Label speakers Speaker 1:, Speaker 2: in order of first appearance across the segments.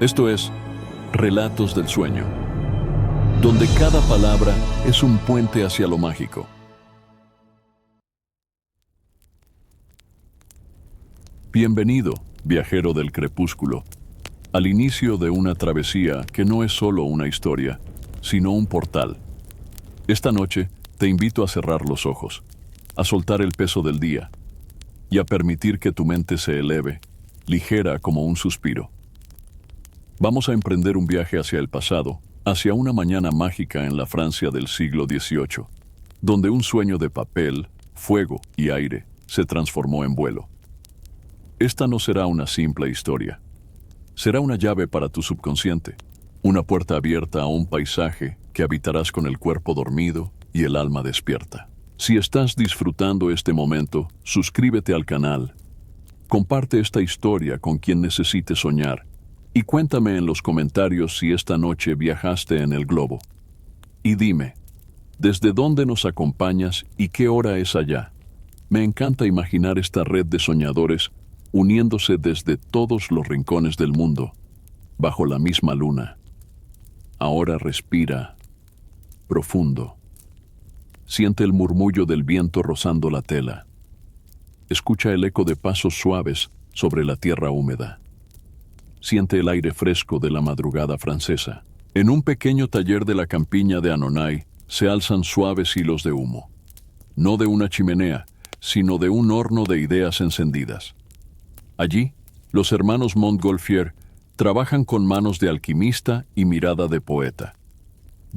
Speaker 1: Esto es Relatos del Sueño, donde cada palabra es un puente hacia lo mágico. Bienvenido, viajero del crepúsculo, al inicio de una travesía que no es solo una historia, sino un portal. Esta noche te invito a cerrar los ojos, a soltar el peso del día y a permitir que tu mente se eleve, ligera como un suspiro. Vamos a emprender un viaje hacia el pasado, hacia una mañana mágica en la Francia del siglo XVIII, donde un sueño de papel, fuego y aire se transformó en vuelo. Esta no será una simple historia. Será una llave para tu subconsciente, una puerta abierta a un paisaje que habitarás con el cuerpo dormido y el alma despierta. Si estás disfrutando este momento, suscríbete al canal, comparte esta historia con quien necesite soñar y cuéntame en los comentarios si esta noche viajaste en el globo. Y dime, ¿desde dónde nos acompañas y qué hora es allá? Me encanta imaginar esta red de soñadores uniéndose desde todos los rincones del mundo, bajo la misma luna. Ahora respira profundo. Siente el murmullo del viento rozando la tela. Escucha el eco de pasos suaves sobre la tierra húmeda. Siente el aire fresco de la madrugada francesa. En un pequeño taller de la campiña de Annonay se alzan suaves hilos de humo. No de una chimenea, sino de un horno de ideas encendidas. Allí, los hermanos Montgolfier trabajan con manos de alquimista y mirada de poeta.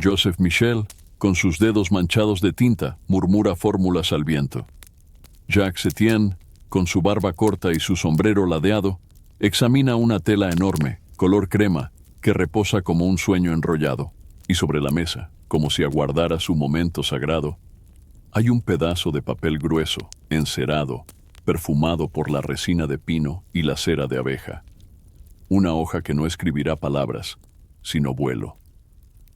Speaker 1: Joseph Michel, con sus dedos manchados de tinta, murmura fórmulas al viento. Jacques Etienne, con su barba corta y su sombrero ladeado, examina una tela enorme, color crema, que reposa como un sueño enrollado, y sobre la mesa, como si aguardara su momento sagrado, hay un pedazo de papel grueso, encerado, perfumado por la resina de pino y la cera de abeja. Una hoja que no escribirá palabras, sino vuelo.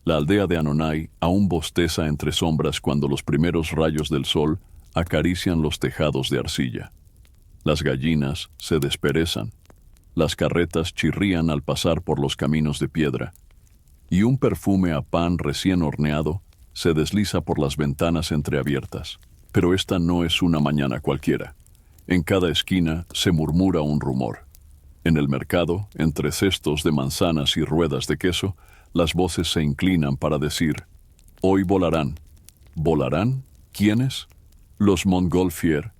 Speaker 1: La aldea de Annonay aún bosteza entre sombras cuando los primeros rayos del sol acarician los tejados de arcilla. Las gallinas se desperezan. Las carretas chirrían al pasar por los caminos de piedra, y un perfume a pan recién horneado se desliza por las ventanas entreabiertas. Pero esta no es una mañana cualquiera. En cada esquina se murmura un rumor. En el mercado, entre cestos de manzanas y ruedas de queso, las voces se inclinan para decir: hoy volarán. ¿Volarán? ¿Quiénes? Los Montgolfier,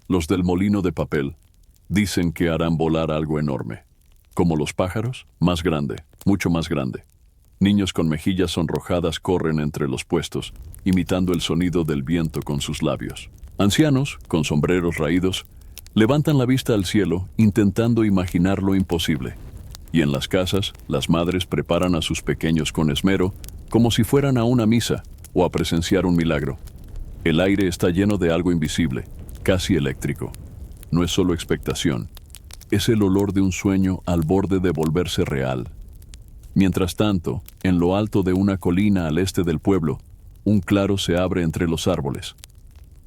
Speaker 1: los del molino de papel. Dicen que harán volar algo enorme. Como los pájaros, más grande, mucho más grande. Niños con mejillas sonrojadas corren entre los puestos, imitando el sonido del viento con sus labios. Ancianos, con sombreros raídos, levantan la vista al cielo, intentando imaginar lo imposible. Y en las casas, las madres preparan a sus pequeños con esmero, como si fueran a una misa o a presenciar un milagro. El aire está lleno de algo invisible, casi eléctrico. No es solo expectación, es el olor de un sueño al borde de volverse real. Mientras tanto, en lo alto de una colina al este del pueblo, un claro se abre entre los árboles.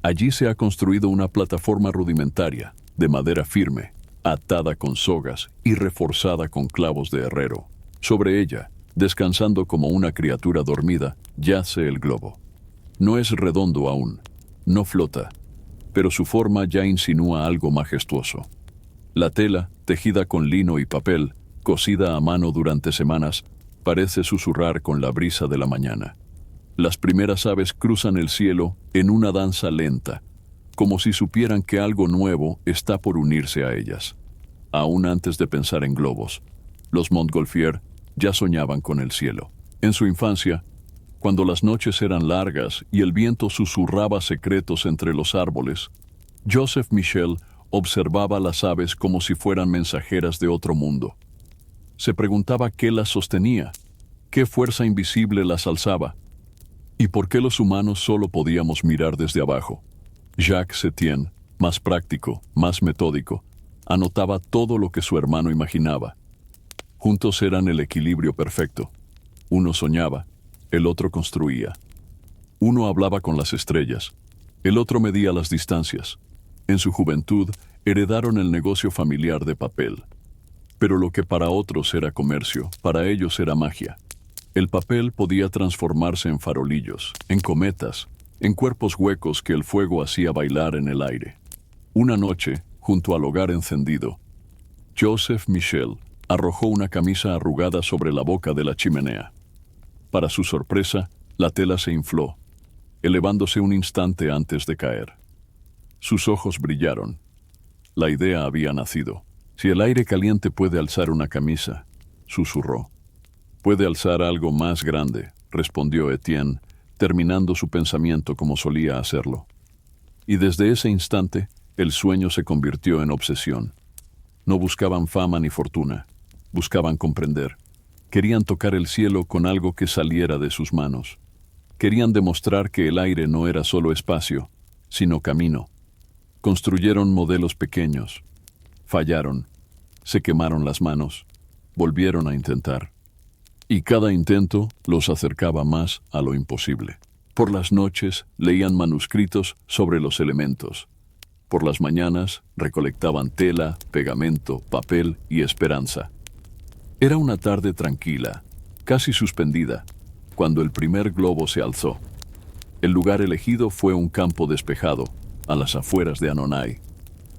Speaker 1: Allí se ha construido una plataforma rudimentaria, de madera firme, atada con sogas y reforzada con clavos de herrero. Sobre ella, descansando como una criatura dormida, yace el globo. No es redondo aún, no flota, pero su forma ya insinúa algo majestuoso. La tela, tejida con lino y papel, cosida a mano durante semanas, parece susurrar con la brisa de la mañana. Las primeras aves cruzan el cielo en una danza lenta, como si supieran que algo nuevo está por unirse a ellas. Aún antes de pensar en globos, los Montgolfier ya soñaban con el cielo. En su infancia, cuando las noches eran largas y el viento susurraba secretos entre los árboles, Joseph Michel observaba las aves como si fueran mensajeras de otro mundo. Se preguntaba qué las sostenía, qué fuerza invisible las alzaba, y por qué los humanos solo podíamos mirar desde abajo. Jacques Etienne, más práctico, más metódico, anotaba todo lo que su hermano imaginaba. Juntos eran el equilibrio perfecto. Uno soñaba, el otro construía. Uno hablaba con las estrellas, el otro medía las distancias. En su juventud, heredaron el negocio familiar de papel. Pero lo que para otros era comercio, para ellos era magia. El papel podía transformarse en farolillos, en cometas, en cuerpos huecos que el fuego hacía bailar en el aire. Una noche, junto al hogar encendido, Joseph Michel arrojó una camisa arrugada sobre la boca de la chimenea. Para su sorpresa, la tela se infló, elevándose un instante antes de caer. Sus ojos brillaron. La idea había nacido. Si el aire caliente puede alzar una camisa, susurró. Puede alzar algo más grande, respondió Etienne, terminando su pensamiento como solía hacerlo. Y desde ese instante, el sueño se convirtió en obsesión. No buscaban fama ni fortuna, buscaban comprender. Querían tocar el cielo con algo que saliera de sus manos. Querían demostrar que el aire no era solo espacio, sino camino. Construyeron modelos pequeños. Fallaron. Se quemaron las manos. Volvieron a intentar. Y cada intento los acercaba más a lo imposible. Por las noches leían manuscritos sobre los elementos. Por las mañanas recolectaban tela, pegamento, papel y esperanza. Era una tarde tranquila, casi suspendida, cuando el primer globo se alzó. El lugar elegido fue un campo despejado, a las afueras de Annonay.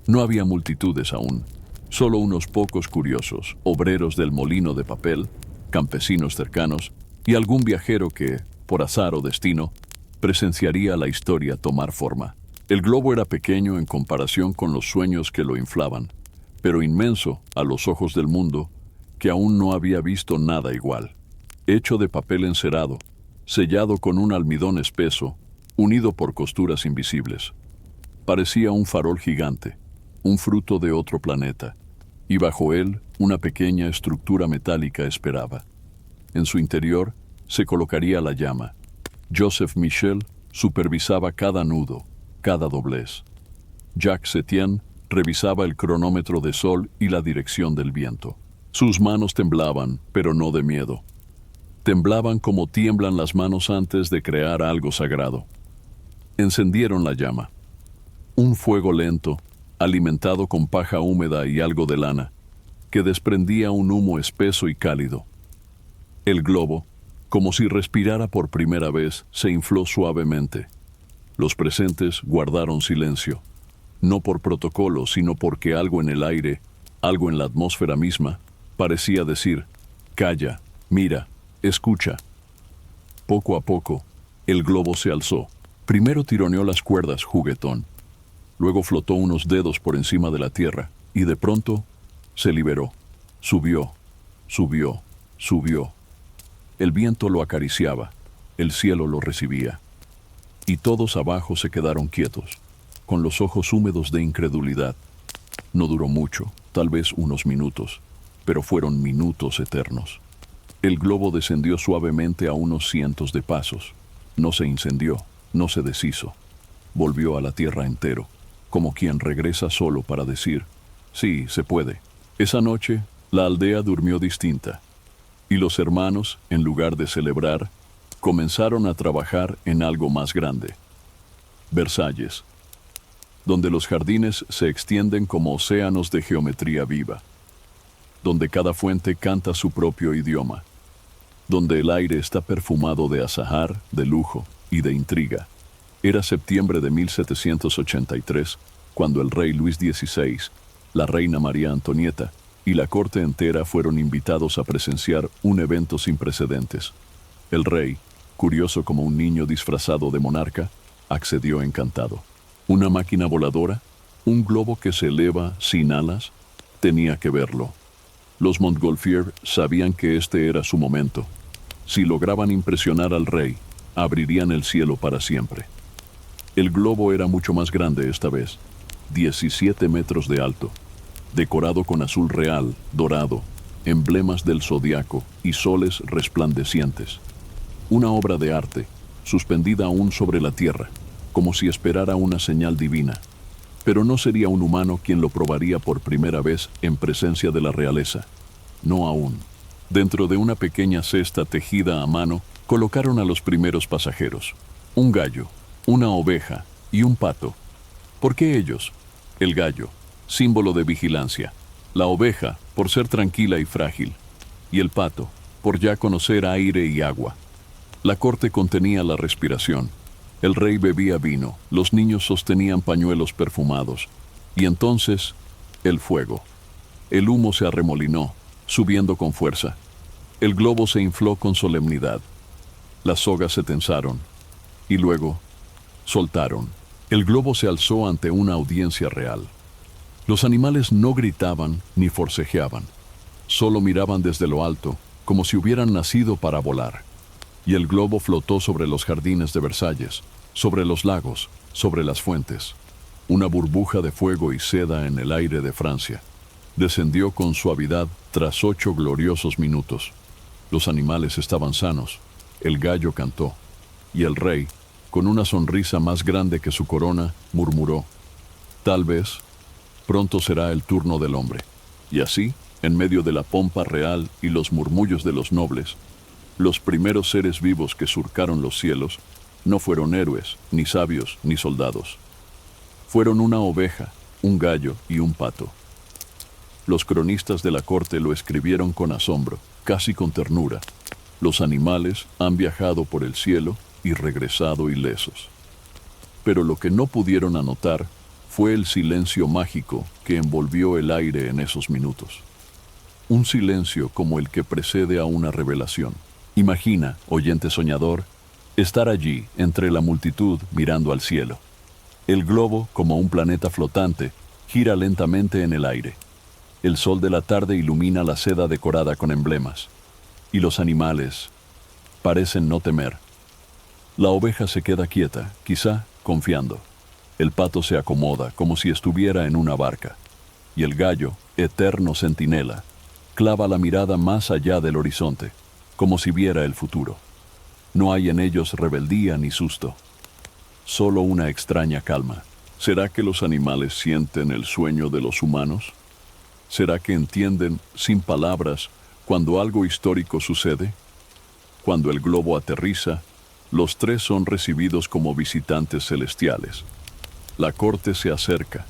Speaker 1: No había multitudes aún, solo unos pocos curiosos, obreros del molino de papel, campesinos cercanos y algún viajero que, por azar o destino, presenciaría la historia tomar forma. El globo era pequeño en comparación con los sueños que lo inflaban, pero inmenso a los ojos del mundo, que aún no había visto nada igual. Hecho de papel encerado, sellado con un almidón espeso, unido por costuras invisibles. Parecía un farol gigante, un fruto de otro planeta, y bajo él una pequeña estructura metálica esperaba. En su interior se colocaría la llama. Joseph Michel supervisaba cada nudo, cada doblez. Jacques Etienne revisaba el cronómetro de sol y la dirección del viento. Sus manos temblaban, pero no de miedo. Temblaban como tiemblan las manos antes de crear algo sagrado. Encendieron la llama. Un fuego lento, alimentado con paja húmeda y algo de lana, que desprendía un humo espeso y cálido. El globo, como si respirara por primera vez, se infló suavemente. Los presentes guardaron silencio, no por protocolo, sino porque algo en el aire, algo en la atmósfera misma, parecía decir, calla, mira, escucha. Poco a poco, el globo se alzó. Primero tironeó las cuerdas juguetón. Luego flotó unos dedos por encima de la tierra y de pronto se liberó. Subió, subió, subió. El viento lo acariciaba, el cielo lo recibía. Y todos abajo se quedaron quietos, con los ojos húmedos de incredulidad. No duró mucho, tal vez unos minutos, pero fueron minutos eternos. El globo descendió suavemente a unos cientos de pasos. No se incendió, no se deshizo. Volvió a la tierra entero, como quien regresa solo para decir, sí, se puede. Esa noche, la aldea durmió distinta, y los hermanos, en lugar de celebrar, comenzaron a trabajar en algo más grande. Versalles, donde los jardines se extienden como océanos de geometría viva, donde cada fuente canta su propio idioma, donde el aire está perfumado de azahar, de lujo y de intriga. Era septiembre de 1783, cuando el rey Luis XVI, la reina María Antonieta y la corte entera fueron invitados a presenciar un evento sin precedentes. El rey, curioso como un niño disfrazado de monarca, accedió encantado. Una máquina voladora, un globo que se eleva sin alas, tenía que verlo. Los Montgolfier sabían que este era su momento. Si lograban impresionar al rey, abrirían el cielo para siempre. El globo era mucho más grande esta vez, 17 metros de alto, decorado con azul real, dorado, emblemas del zodiaco y soles resplandecientes. Una obra de arte, suspendida aún sobre la tierra, como si esperara una señal divina. Pero no sería un humano quien lo probaría por primera vez en presencia de la realeza. No aún. Dentro de una pequeña cesta tejida a mano, colocaron a los primeros pasajeros. Un gallo, una oveja y un pato. ¿Por qué ellos? El gallo, símbolo de vigilancia. La oveja, por ser tranquila y frágil, y el pato, por ya conocer aire y agua. La corte contenía la respiración. El rey bebía vino, los niños sostenían pañuelos perfumados, y entonces, el fuego. El humo se arremolinó, subiendo con fuerza. El globo se infló con solemnidad. Las sogas se tensaron, y luego, soltaron. El globo se alzó ante una audiencia real. Los animales no gritaban ni forcejeaban, solo miraban desde lo alto, como si hubieran nacido para volar. Y el globo flotó sobre los jardines de Versalles, sobre los lagos, sobre las fuentes. Una burbuja de fuego y seda en el aire de Francia. Descendió con suavidad tras 8 gloriosos minutos. Los animales estaban sanos, el gallo cantó, y el rey, con una sonrisa más grande que su corona, murmuró: «Tal vez, pronto será el turno del hombre». Y así, en medio de la pompa real y los murmullos de los nobles, los primeros seres vivos que surcaron los cielos no fueron héroes, ni sabios, ni soldados. Fueron una oveja, un gallo y un pato. Los cronistas de la corte lo escribieron con asombro, casi con ternura. Los animales han viajado por el cielo y regresado ilesos. Pero lo que no pudieron anotar fue el silencio mágico que envolvió el aire en esos minutos. Un silencio como el que precede a una revelación. Imagina, oyente soñador, estar allí entre la multitud mirando al cielo. El globo, como un planeta flotante, gira lentamente en el aire. El sol de la tarde ilumina la seda decorada con emblemas. Y los animales parecen no temer. La oveja se queda quieta, quizá confiando. El pato se acomoda como si estuviera en una barca. Y el gallo, eterno centinela, clava la mirada más allá del horizonte, como si viera el futuro. No hay en ellos rebeldía ni susto, solo una extraña calma. ¿Será que los animales sienten el sueño de los humanos? ¿Será que entienden, sin palabras, cuando algo histórico sucede? Cuando el globo aterriza, los tres son recibidos como visitantes celestiales. La corte se acerca.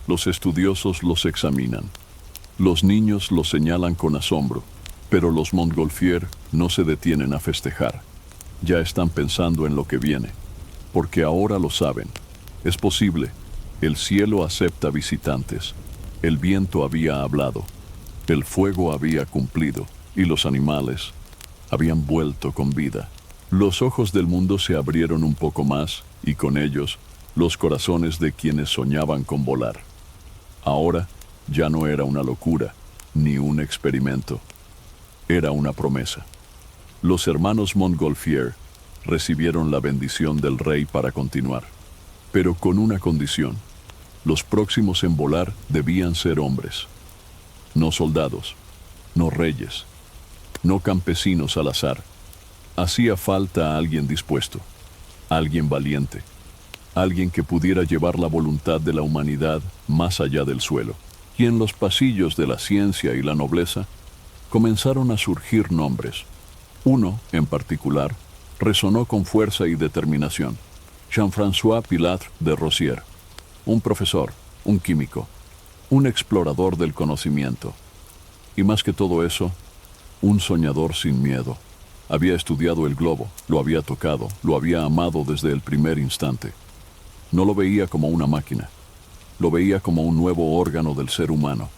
Speaker 1: Los estudiosos los examinan. Los niños los señalan con asombro, pero los Montgolfier no se detienen a festejar. Ya están pensando en lo que viene, porque ahora lo saben. Es posible. El cielo acepta visitantes. El viento había hablado. El fuego había cumplido, y los animales habían vuelto con vida. Los ojos del mundo se abrieron un poco más, y con ellos, los corazones de quienes soñaban con volar. Ahora, ya no era una locura, ni un experimento. Era una promesa. Los hermanos Montgolfier recibieron la bendición del rey para continuar, pero con una condición. Los próximos en volar debían ser hombres, no soldados, no reyes, no campesinos al azar. Hacía falta alguien dispuesto, alguien valiente, alguien que pudiera llevar la voluntad de la humanidad más allá del suelo. Y en los pasillos de la ciencia y la nobleza comenzaron a surgir nombres. Uno, en particular, resonó con fuerza y determinación: Jean-François Pilatre de Rosières, un profesor, un químico, un explorador del conocimiento. Y más que todo eso, un soñador sin miedo. Había estudiado el globo, lo había tocado, lo había amado desde el primer instante. No lo veía como una máquina, lo veía como un nuevo órgano del ser humano.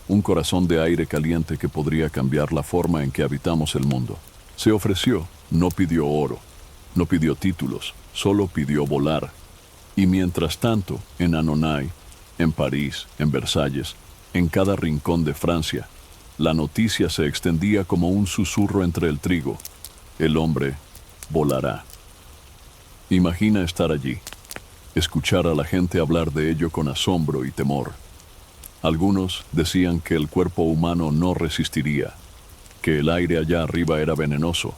Speaker 1: Un corazón de aire caliente que podría cambiar la forma en que habitamos el mundo. Se ofreció, no pidió oro, no pidió títulos, solo pidió volar. Y mientras tanto, en Annonay, en París, en Versalles, en cada rincón de Francia, la noticia se extendía como un susurro entre el trigo: el hombre volará. Imagina estar allí, escuchar a la gente hablar de ello con asombro y temor. Algunos decían que el cuerpo humano no resistiría, que el aire allá arriba era venenoso,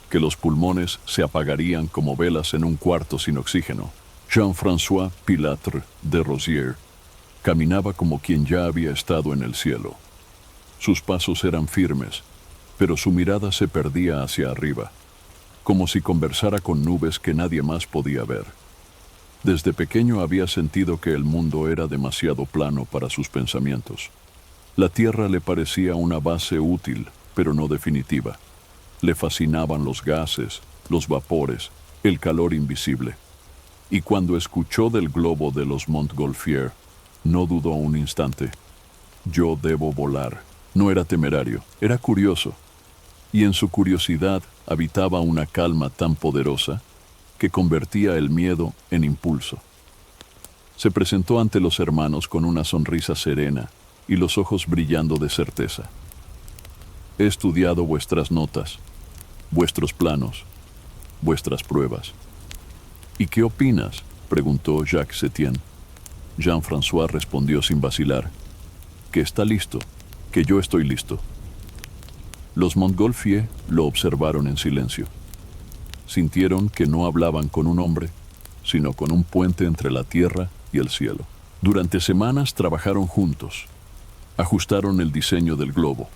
Speaker 1: que los pulmones se apagarían como velas en un cuarto sin oxígeno. Jean-François Pilatre de Rosières caminaba como quien ya había estado en el cielo. Sus pasos eran firmes, pero su mirada se perdía hacia arriba, como si conversara con nubes que nadie más podía ver. Desde pequeño había sentido que el mundo era demasiado plano para sus pensamientos. La Tierra le parecía una base útil, pero no definitiva. Le fascinaban los gases, los vapores, el calor invisible. Y cuando escuchó del globo de los Montgolfier, no dudó un instante. Yo debo volar. No era temerario, era curioso. Y en su curiosidad habitaba una calma tan poderosa que convertía el miedo en impulso. Se presentó ante los hermanos con una sonrisa serena y los ojos brillando de certeza. He estudiado vuestras notas, vuestros planos, vuestras pruebas. ¿Y qué opinas?, preguntó Jacques Septién. Jean-François respondió sin vacilar, que está listo, que yo estoy listo. Los Montgolfier lo observaron en silencio. Sintieron que no hablaban con un hombre, sino con un puente entre la tierra y el cielo. Durante semanas trabajaron juntos. Ajustaron el diseño del globo,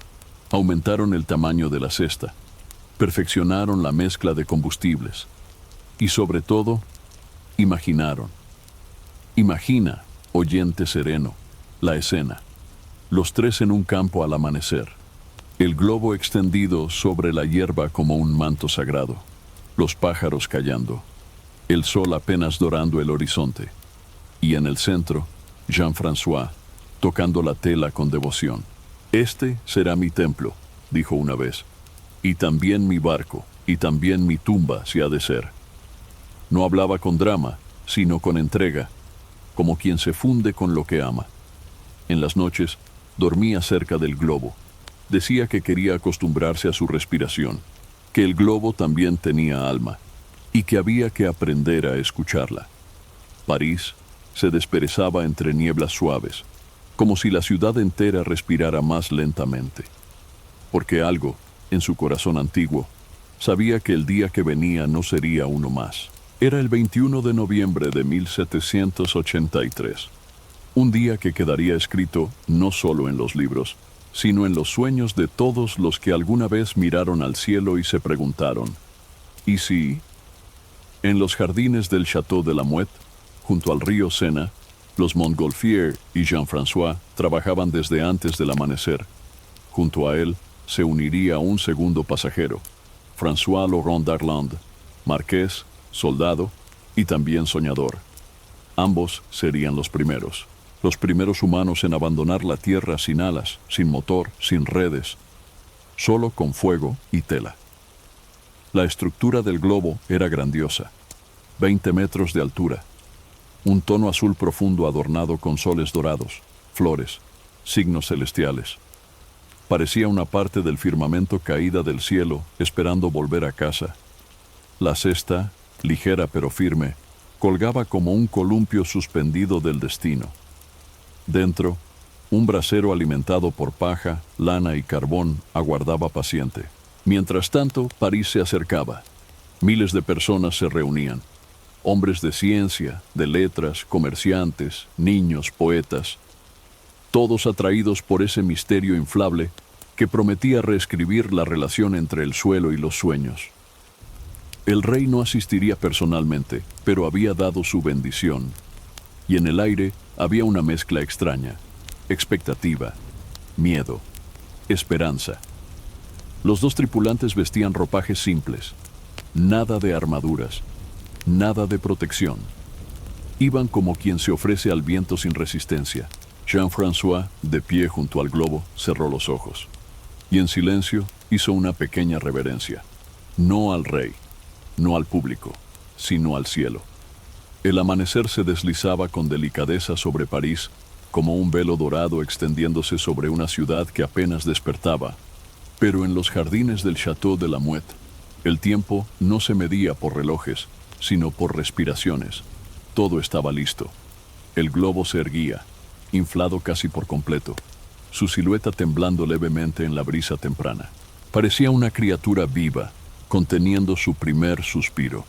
Speaker 1: aumentaron el tamaño de la cesta, perfeccionaron la mezcla de combustibles y, sobre todo, imaginaron. Imagina, oyente sereno, la escena. Los tres en un campo al amanecer. El globo extendido sobre la hierba como un manto sagrado. Los pájaros callando. El sol apenas dorando el horizonte. Y en el centro, Jean-François, tocando la tela con devoción. Este será mi templo, dijo una vez. Y también mi barco, y también mi tumba, si ha de ser. No hablaba con drama, sino con entrega, como quien se funde con lo que ama. En las noches, dormía cerca del globo. Decía que quería acostumbrarse a su respiración, que el globo también tenía alma, y que había que aprender a escucharla. París se desperezaba entre nieblas suaves, como si la ciudad entera respirara más lentamente. Porque algo, en su corazón antiguo, sabía que el día que venía no sería uno más. Era el 21 de noviembre de 1783. Un día que quedaría escrito no solo en los libros, sino en los sueños de todos los que alguna vez miraron al cielo y se preguntaron, ¿y si? En los jardines del Château de la Mouette, junto al río Sena, los Montgolfier y Jean-François trabajaban desde antes del amanecer. Junto a él se uniría un segundo pasajero, François Laurent d'Arland, marqués, soldado y también soñador. Ambos serían los primeros humanos en abandonar la tierra sin alas, sin motor, sin redes, solo con fuego y tela. La estructura del globo era grandiosa, 20 metros de altura, un tono azul profundo adornado con soles dorados, flores, signos celestiales. Parecía una parte del firmamento caída del cielo, esperando volver a casa. La cesta, ligera pero firme, colgaba como un columpio suspendido del destino. Dentro, un brasero alimentado por paja, lana y carbón aguardaba paciente. Mientras tanto, París se acercaba. Miles de personas se reunían. Hombres de ciencia, de letras, comerciantes, niños, poetas. Todos atraídos por ese misterio inflable que prometía reescribir la relación entre el suelo y los sueños. El rey no asistiría personalmente, pero había dado su bendición. Y en el aire había una mezcla extraña: expectativa, miedo, esperanza. Los dos tripulantes vestían ropajes simples, nada de armaduras, nada de protección. Iban como quien se ofrece al viento sin resistencia. Jean-François, de pie junto al globo, cerró los ojos y en silencio hizo una pequeña reverencia, no al rey, no al público, sino al cielo. El amanecer se deslizaba con delicadeza sobre París, como un velo dorado extendiéndose sobre una ciudad que apenas despertaba. Pero en los jardines del Château de la Mouette, el tiempo no se medía por relojes, sino por respiraciones. Todo estaba listo. El globo se erguía, inflado casi por completo, su silueta temblando levemente en la brisa temprana. Parecía una criatura viva, conteniendo su primer suspiro.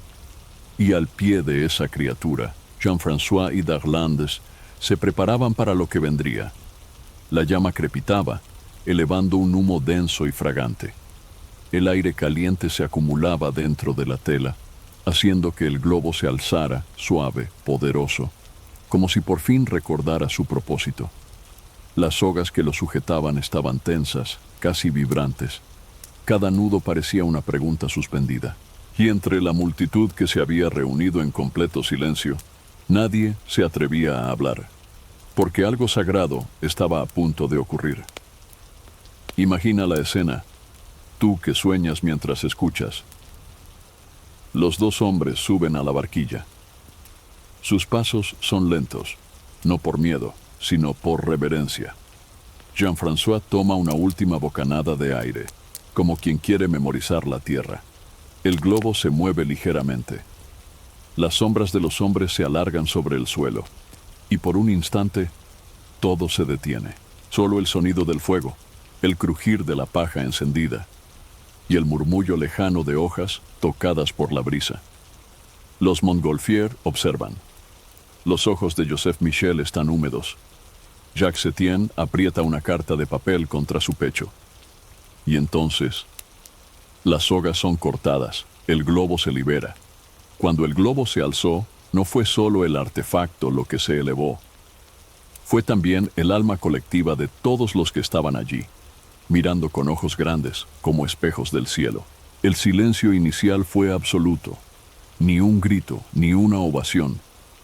Speaker 1: Y al pie de esa criatura, Jean-François y d'Arlandes se preparaban para lo que vendría. La llama crepitaba, elevando un humo denso y fragante. El aire caliente se acumulaba dentro de la tela, haciendo que el globo se alzara, suave, poderoso, como si por fin recordara su propósito. Las sogas que lo sujetaban estaban tensas, casi vibrantes. Cada nudo parecía una pregunta suspendida. Y entre la multitud que se había reunido en completo silencio, nadie se atrevía a hablar, porque algo sagrado estaba a punto de ocurrir. Imagina la escena, tú que sueñas mientras escuchas. Los dos hombres suben a la barquilla. Sus pasos son lentos, no por miedo, sino por reverencia. Jean-François toma una última bocanada de aire, como quien quiere memorizar la tierra. El globo se mueve ligeramente. Las sombras de los hombres se alargan sobre el suelo, y por un instante, todo se detiene. Solo el sonido del fuego, el crujir de la paja encendida, y el murmullo lejano de hojas tocadas por la brisa. Los Montgolfier observan. Los ojos de Joseph Michel están húmedos. Jacques Etienne aprieta una carta de papel contra su pecho. Y entonces, las sogas son cortadas, el globo se libera. Cuando el globo se alzó, no fue solo el artefacto lo que se elevó. Fue también el alma colectiva de todos los que estaban allí, mirando con ojos grandes, como espejos del cielo. El silencio inicial fue absoluto. Ni un grito, ni una ovación,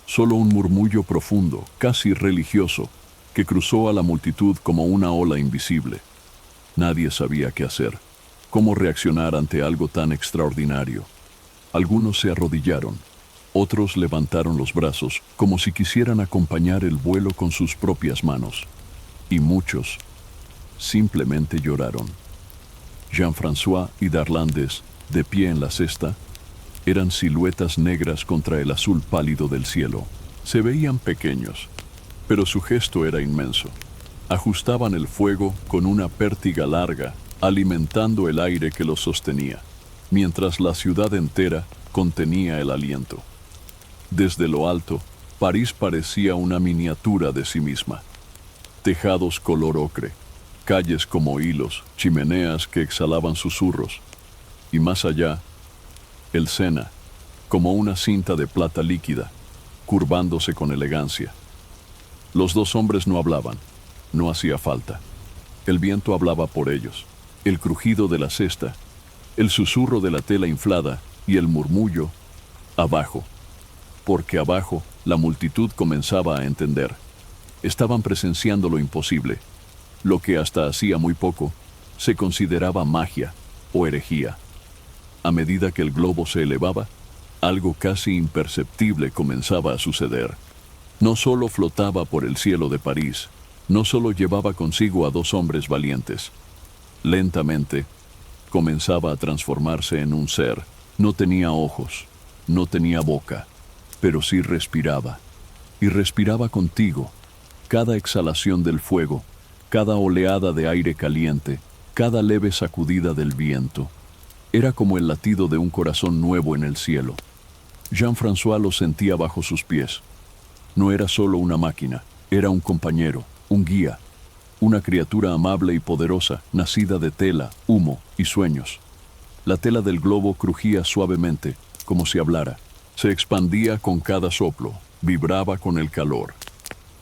Speaker 1: solo un murmullo profundo, casi religioso, que cruzó a la multitud como una ola invisible. Nadie sabía qué hacer, cómo reaccionar ante algo tan extraordinario. Algunos se arrodillaron, otros levantaron los brazos como si quisieran acompañar el vuelo con sus propias manos, y muchos simplemente lloraron. Jean-François y Darlandes, de pie en la cesta, eran siluetas negras contra el azul pálido del cielo. Se veían pequeños, pero su gesto era inmenso. Ajustaban el fuego con una pértiga larga, alimentando el aire que los sostenía, mientras la ciudad entera contenía el aliento. Desde lo alto, París parecía una miniatura de sí misma. Tejados color ocre, calles como hilos, chimeneas que exhalaban susurros, y más allá, el Sena, como una cinta de plata líquida, curvándose con elegancia. Los dos hombres no hablaban, no hacía falta. El viento hablaba por ellos, el crujido de la cesta, el susurro de la tela inflada y el murmullo, abajo, porque abajo la multitud comenzaba a entender. Estaban presenciando lo imposible, lo que hasta hacía muy poco se consideraba magia o herejía. A medida que el globo se elevaba, algo casi imperceptible comenzaba a suceder. No solo flotaba por el cielo de París, no solo llevaba consigo a dos hombres valientes. Lentamente, comenzaba a transformarse en un ser. No tenía ojos, no tenía boca, pero sí respiraba. Y respiraba contigo. Cada exhalación del fuego, cada oleada de aire caliente, cada leve sacudida del viento, era como el latido de un corazón nuevo en el cielo. Jean-François lo sentía bajo sus pies. No era solo una máquina, era un compañero, un guía, una criatura amable y poderosa, nacida de tela, humo y sueños. La tela del globo crujía suavemente, como si hablara. Se expandía con cada soplo, vibraba con el calor,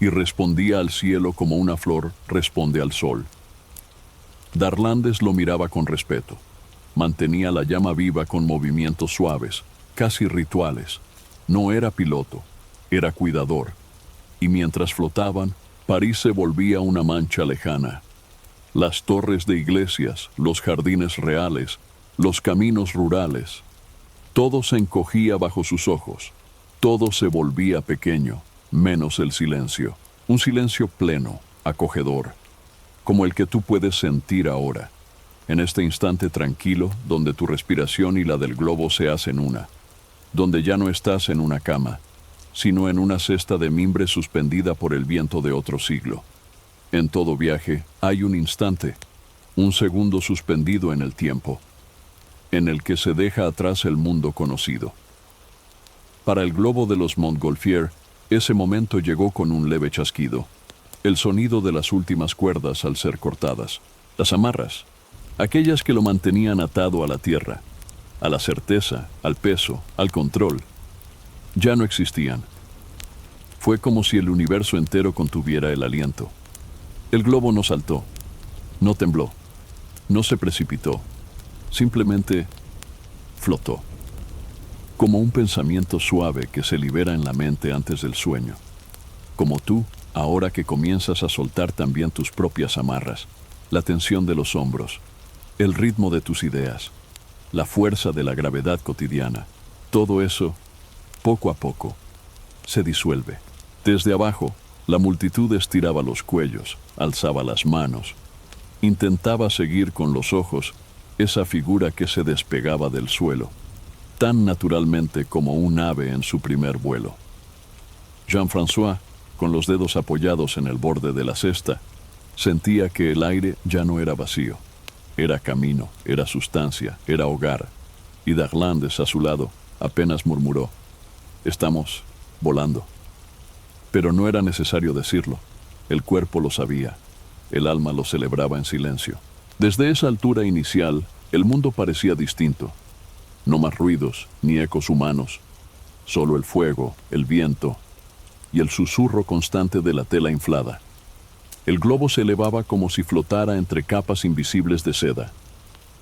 Speaker 1: y respondía al cielo como una flor responde al sol. Darlandes lo miraba con respeto. Mantenía la llama viva con movimientos suaves, casi rituales. No era piloto, era cuidador. Y mientras flotaban, París se volvía una mancha lejana. Las torres de iglesias, los jardines reales, los caminos rurales. Todo se encogía bajo sus ojos. Todo se volvía pequeño, menos el silencio. Un silencio pleno, acogedor, como el que tú puedes sentir ahora. En este instante tranquilo, donde tu respiración y la del globo se hacen una, donde ya no estás en una cama, sino en una cesta de mimbre suspendida por el viento de otro siglo. En todo viaje hay un instante, un segundo suspendido en el tiempo, en el que se deja atrás el mundo conocido. Para el globo de los Montgolfier, ese momento llegó con un leve chasquido, el sonido de las últimas cuerdas al ser cortadas, las amarras, aquellas que lo mantenían atado a la tierra, a la certeza, al peso, al control, ya no existían. Fue como si el universo entero contuviera el aliento. El globo no saltó, no tembló, no se precipitó, simplemente flotó, como un pensamiento suave que se libera en la mente antes del sueño. Como tú, ahora que comienzas a soltar también tus propias amarras, la tensión de los hombros, el ritmo de tus ideas, la fuerza de la gravedad cotidiana, todo eso, poco a poco, se disuelve. Desde abajo, la multitud estiraba los cuellos, alzaba las manos, intentaba seguir con los ojos esa figura que se despegaba del suelo, tan naturalmente como un ave en su primer vuelo. Jean-François, con los dedos apoyados en el borde de la cesta, sentía que el aire ya no era vacío. Era camino, era sustancia, era hogar. Y Darlandes, a su lado, apenas murmuró: «Estamos volando». Pero no era necesario decirlo. El cuerpo lo sabía. El alma lo celebraba en silencio. Desde esa altura inicial, el mundo parecía distinto. No más ruidos, ni ecos humanos. Solo el fuego, el viento y el susurro constante de la tela inflada. El globo se elevaba como si flotara entre capas invisibles de seda.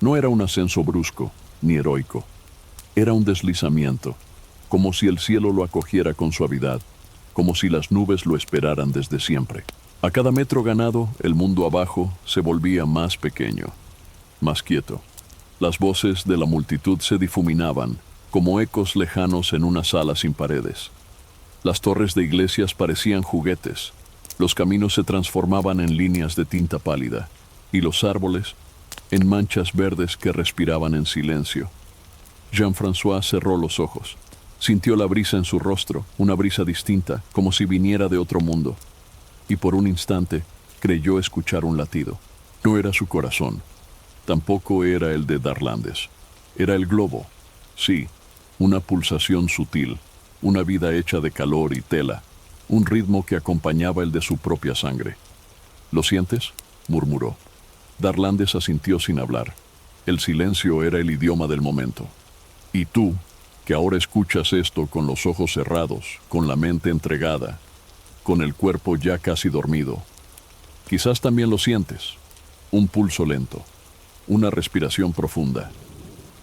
Speaker 1: No era un ascenso brusco, ni heroico. Era un deslizamiento, como si el cielo lo acogiera con suavidad, como si las nubes lo esperaran desde siempre. A cada metro ganado, el mundo abajo se volvía más pequeño, más quieto. Las voces de la multitud se difuminaban, como ecos lejanos en una sala sin paredes. Las torres de iglesias parecían juguetes, los caminos se transformaban en líneas de tinta pálida, y los árboles en manchas verdes que respiraban en silencio. Jean-François cerró los ojos. Sintió la brisa en su rostro, una brisa distinta, como si viniera de otro mundo. Y por un instante creyó escuchar un latido. No era su corazón, tampoco era el de Darlandes. Era el globo, sí, una pulsación sutil, una vida hecha de calor y tela, un ritmo que acompañaba el de su propia sangre. ¿Lo sientes?, murmuró. Darlandes asintió sin hablar. El silencio era el idioma del momento. Y tú, que ahora escuchas esto con los ojos cerrados, con la mente entregada, con el cuerpo ya casi dormido, quizás también lo sientes. Un pulso lento, una respiración profunda,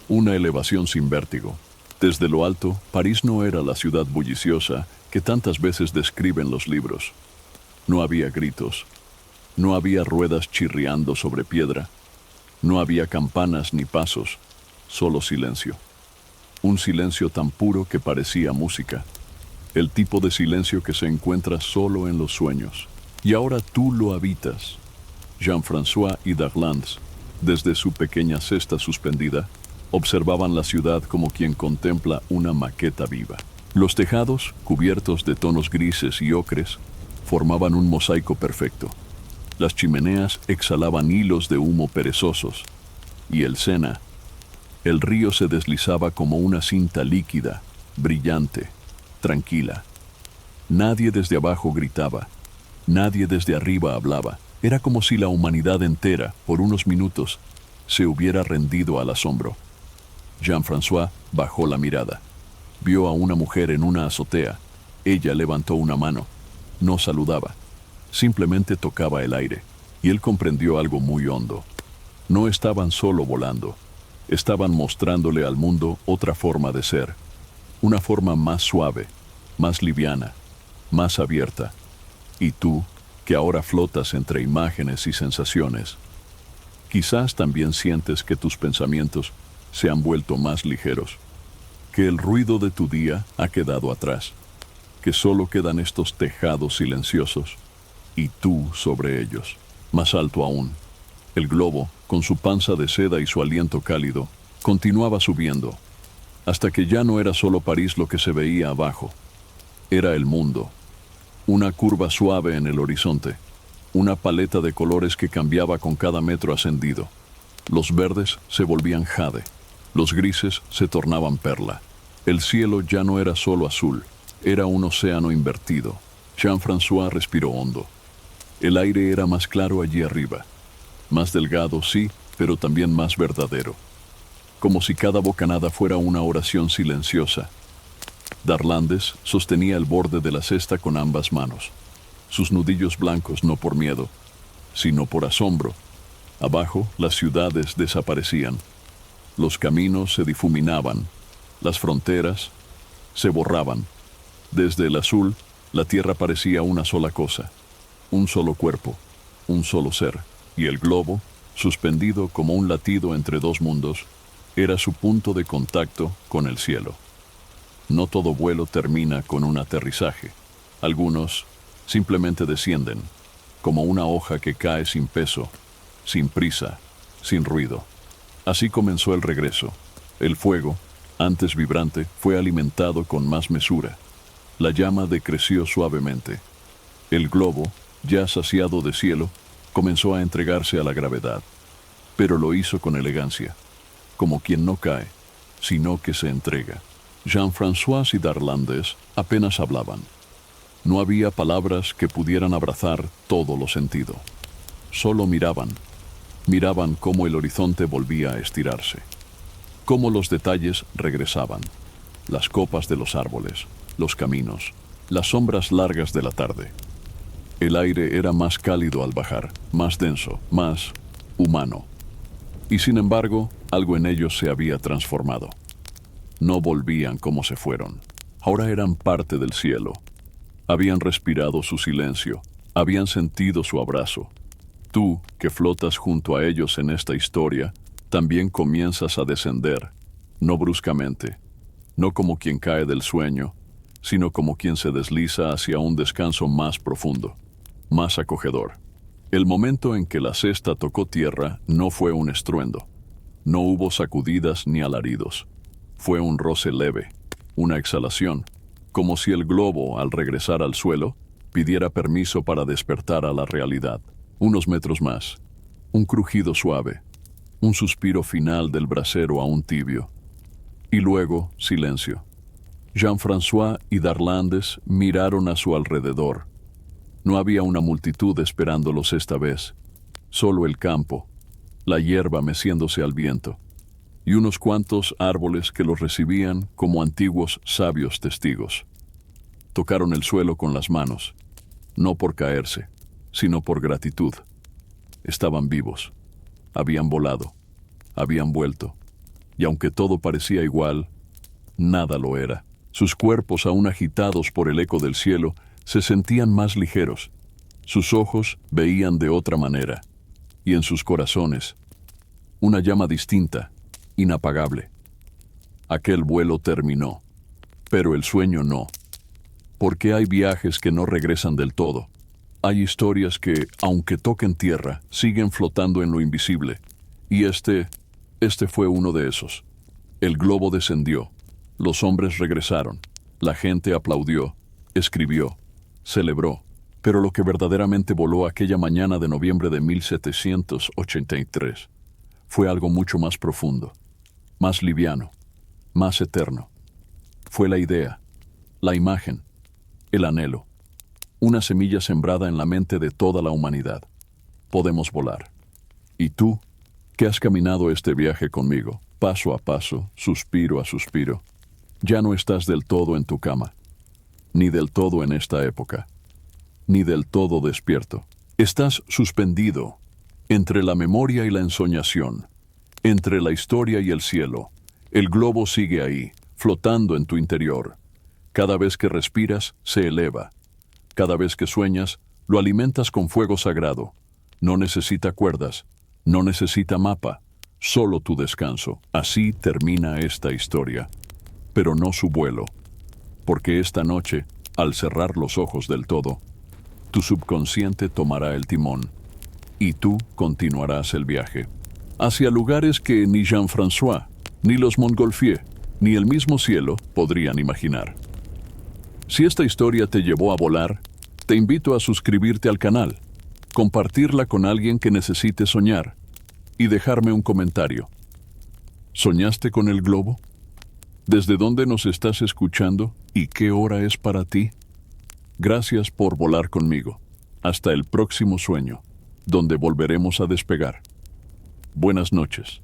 Speaker 1: una elevación sin vértigo. Desde lo alto, París no era la ciudad bulliciosa que tantas veces describen los libros. No había gritos, no había ruedas chirriando sobre piedra, no había campanas ni pasos, solo silencio. Un silencio tan puro que parecía música, el tipo de silencio que se encuentra solo en los sueños. Y ahora tú lo habitas. Jean-François y Darlandes, desde su pequeña cesta suspendida, observaban la ciudad como quien contempla una maqueta viva. Los tejados, cubiertos de tonos grises y ocres, formaban un mosaico perfecto. Las chimeneas exhalaban hilos de humo perezosos, y el Sena, el río, se deslizaba como una cinta líquida, brillante, tranquila. Nadie desde abajo gritaba, nadie desde arriba hablaba. Era como si la humanidad entera, por unos minutos, se hubiera rendido al asombro. Jean-François bajó la mirada. Vio a una mujer en una azotea. Ella levantó una mano. No saludaba. Simplemente tocaba el aire. Y él comprendió algo muy hondo. No estaban solo volando. Estaban mostrándole al mundo otra forma de ser. Una forma más suave, más liviana, más abierta. Y tú, que ahora flotas entre imágenes y sensaciones, quizás también sientes que tus pensamientos se han vuelto más ligeros, que el ruido de tu día ha quedado atrás, que solo quedan estos tejados silenciosos y tú sobre ellos. Más alto aún, el globo, con su panza de seda y su aliento cálido, continuaba subiendo, hasta que ya no era solo París lo que se veía abajo. Era el mundo. Una curva suave en el horizonte, una paleta de colores que cambiaba con cada metro ascendido. Los verdes se volvían jade, los grises se tornaban perla. El cielo ya no era solo azul, era un océano invertido. Jean-François respiró hondo. El aire era más claro allí arriba, más delgado, sí, pero también más verdadero, como si cada bocanada fuera una oración silenciosa. Darlandes sostenía el borde de la cesta con ambas manos, sus nudillos blancos no por miedo, sino por asombro. Abajo, las ciudades desaparecían. Los caminos se difuminaban. Las fronteras se borraban. Desde el azul, la tierra parecía una sola cosa, un solo cuerpo, un solo ser, y el globo, suspendido como un latido entre dos mundos, era su punto de contacto con el cielo. No todo vuelo termina con un aterrizaje. Algunos simplemente descienden, como una hoja que cae sin peso, sin prisa, sin ruido. Así comenzó el regreso. El fuego, antes vibrante, fue alimentado con más mesura. La llama decreció suavemente. El globo, ya saciado de cielo, comenzó a entregarse a la gravedad, pero lo hizo con elegancia, como quien no cae, sino que se entrega. Jean-François y Darlandes apenas hablaban. No había palabras que pudieran abrazar todo lo sentido. Solo miraban. Miraban cómo el horizonte volvía a estirarse, cómo los detalles regresaban, las copas de los árboles, los caminos, las sombras largas de la tarde. El aire era más cálido al bajar, más denso, más humano. Y sin embargo, algo en ellos se había transformado. No volvían como se fueron. Ahora eran parte del cielo. Habían respirado su silencio, habían sentido su abrazo. Tú, que flotas junto a ellos en esta historia, también comienzas a descender, no bruscamente, no como quien cae del sueño, sino como quien se desliza hacia un descanso más profundo, más acogedor. El momento en que la cesta tocó tierra no fue un estruendo. No hubo sacudidas ni alaridos. Fue un roce leve, una exhalación, como si el globo, al regresar al suelo, pidiera permiso para despertar a la realidad. Unos metros más, un crujido suave, un suspiro final del brasero aún tibio. Y luego, silencio. Jean-François y Darlandes miraron a su alrededor. No había una multitud esperándolos esta vez, solo el campo, la hierba meciéndose al viento, y unos cuantos árboles que los recibían como antiguos sabios testigos. Tocaron el suelo con las manos, no por caerse, sino por gratitud. Estaban vivos, habían volado, habían vuelto, y aunque todo parecía igual, nada lo era. Sus cuerpos, aún agitados por el eco del cielo, se sentían más ligeros. Sus ojos veían de otra manera, y en sus corazones, una llama distinta, inapagable. Aquel vuelo terminó, pero el sueño no. Porque hay viajes que no regresan del todo. Hay historias que, aunque toquen tierra, siguen flotando en lo invisible. Y este fue uno de esos. El globo descendió. Los hombres regresaron. La gente aplaudió, escribió, celebró. Pero lo que verdaderamente voló aquella mañana de noviembre de 1783 fue algo mucho más profundo, más liviano, más eterno. Fue la idea, la imagen, el anhelo. Una semilla sembrada en la mente de toda la humanidad. Podemos volar. Y tú, que has caminado este viaje conmigo, paso a paso, suspiro a suspiro, ya no estás del todo en tu cama, ni del todo en esta época, ni del todo despierto. Estás suspendido entre la memoria y la ensoñación, entre la historia y el cielo. El globo sigue ahí, flotando en tu interior. Cada vez que respiras, se eleva. Cada vez que sueñas, lo alimentas con fuego sagrado. No necesita cuerdas, no necesita mapa, solo tu descanso. Así termina esta historia, pero no su vuelo, porque esta noche, al cerrar los ojos del todo, tu subconsciente tomará el timón, y tú continuarás el viaje, hacia lugares que ni Jean-François, ni los Montgolfier, ni el mismo cielo podrían imaginar. Si esta historia te llevó a volar, te invito a suscribirte al canal, compartirla con alguien que necesite soñar y dejarme un comentario. ¿Soñaste con el globo? ¿Desde dónde nos estás escuchando y qué hora es para ti? Gracias por volar conmigo. Hasta el próximo sueño, donde volveremos a despegar. Buenas noches.